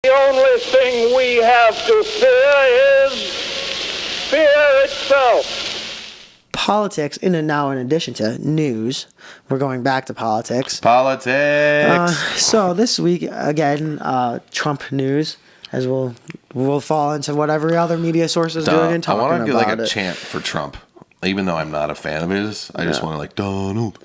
The only thing we have to fear is fear itself. Politics, in addition to news, we're going back to politics. Politics. So this week, again, Trump news, as we'll fall into what every other media source is doing and talking about it. I want to do like a chant for Trump. Even though I'm not a fan of his, I just want to like Donald,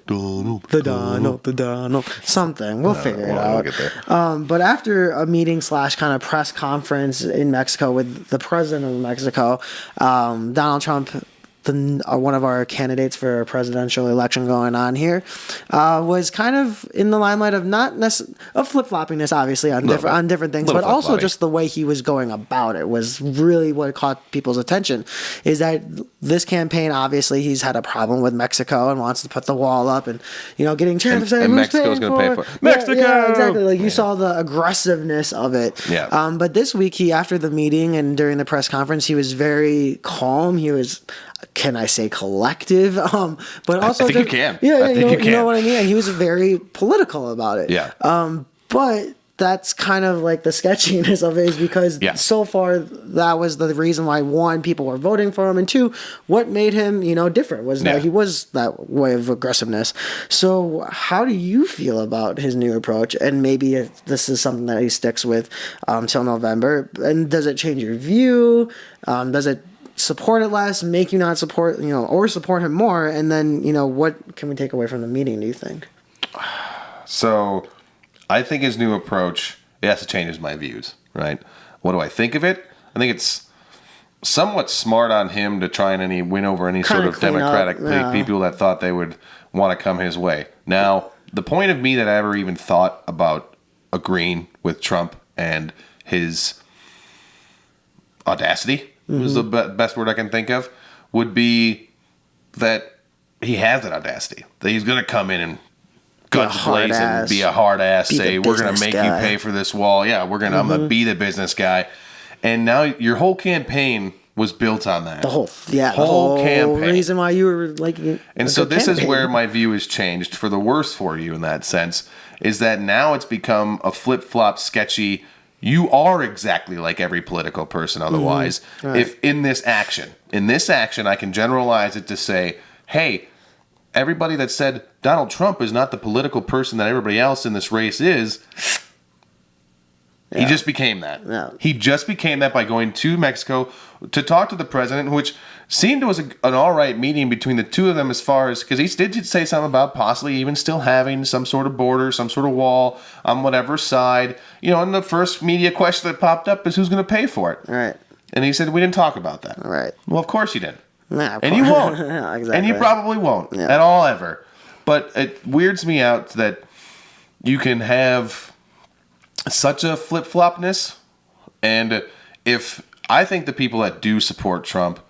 something. We'll figure it out. We'll get there. But after a meeting / kind of press conference in Mexico with the president of Mexico, Donald Trump, one of our candidates for a presidential election going on here, was kind of in the limelight of of flip-floppiness, obviously, on different things, but also just the way he was going about it was really what caught people's attention. Is that this campaign, obviously, he's had a problem with Mexico and wants to put the wall up and, getting tariffs and Mexico's going to pay for it. Mexico! Yeah, exactly. Like, you saw the aggressiveness of it. Yeah. But this week, after the meeting and during the press conference, he was very calm. He was... Can I say collective? But also, I think you can. Yeah, I think you can. You know what I mean? And he was very political about it. Yeah. But that's kind of like the sketchiness of it, is because so far that was the reason why, one, people were voting for him, and two, what made him, different was that he was that way of aggressiveness. So how do you feel about his new approach? And maybe if this is something that he sticks with till November, and does it change your view? Does it support it less, make you not support, or support him more? And then, what can we take away from the meeting, do you think? So, I think his new approach, it has to change my views, right? What do I think of it? I think it's somewhat smart on him to try and win over any sort of Democratic people that thought they would want to come his way. Now, the point of me that I ever even thought about agreeing with Trump and his audacity, was the best word I can think of, would be that he has that audacity. That he's going to come in and guns blazing, be a hard ass, say, we're going to make you pay for this wall. Yeah, I'm going to be the business guy. And now your whole campaign was built on that. The whole campaign. Reason why you were like... And so this is where my view has changed for the worse for you in that sense, is that now it's become a flip-flop, sketchy... You are exactly like every political person otherwise. Right. If in this action, I can generalize it to say, hey, everybody that said Donald Trump is not the political person that everybody else in this race is, he just became that. Yeah. He just became that by going to Mexico to talk to the president, which seemed was an all right meeting between the two of them, as far as, because he did say something about possibly even still having some sort of border, some sort of wall on whatever side. And the first media question that popped up is who's going to pay for it. Right. And he said, we didn't talk about that. Right. Well, of course you didn't. Nah, and you won't. Yeah, exactly. And you probably won't at all ever. But it weirds me out that you can have such a flip-flopness. And if I think the people that do support Trump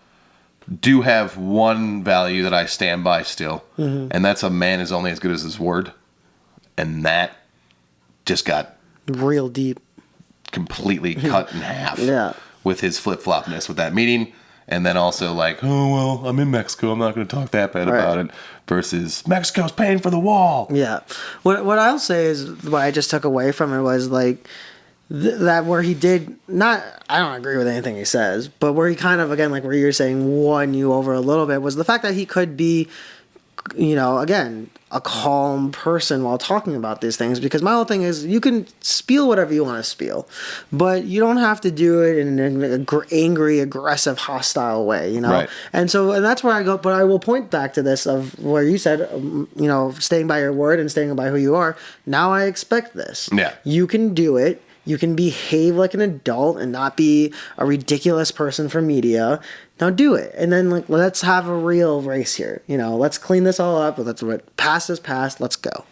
do have one value that I stand by still, and that's a man is only as good as his word. And that just got real deep, completely cut in half with his flip-flopness with that meeting. And then also like, oh, well, I'm in Mexico, I'm not going to talk that bad about it, versus Mexico's paying for the wall. Yeah. What I'll say is, what I just took away from it was like, that where he did not, I don't agree with anything he says, but where he kind of, again, like where you're saying, won you over a little bit, was the fact that he could be, again, a calm person while talking about these things. Because my whole thing is, you can spiel whatever you want to spiel, but you don't have to do it in an angry, aggressive, hostile way, Right. And that's where I go. But I will point back to this of where you said, staying by your word and staying by who you are. Now I expect this. Yeah. You can do it. You can behave like an adult and not be a ridiculous person for media. Now do it. And then let's have a real race here. Let's clean this all up. Let's past is past. Let's go.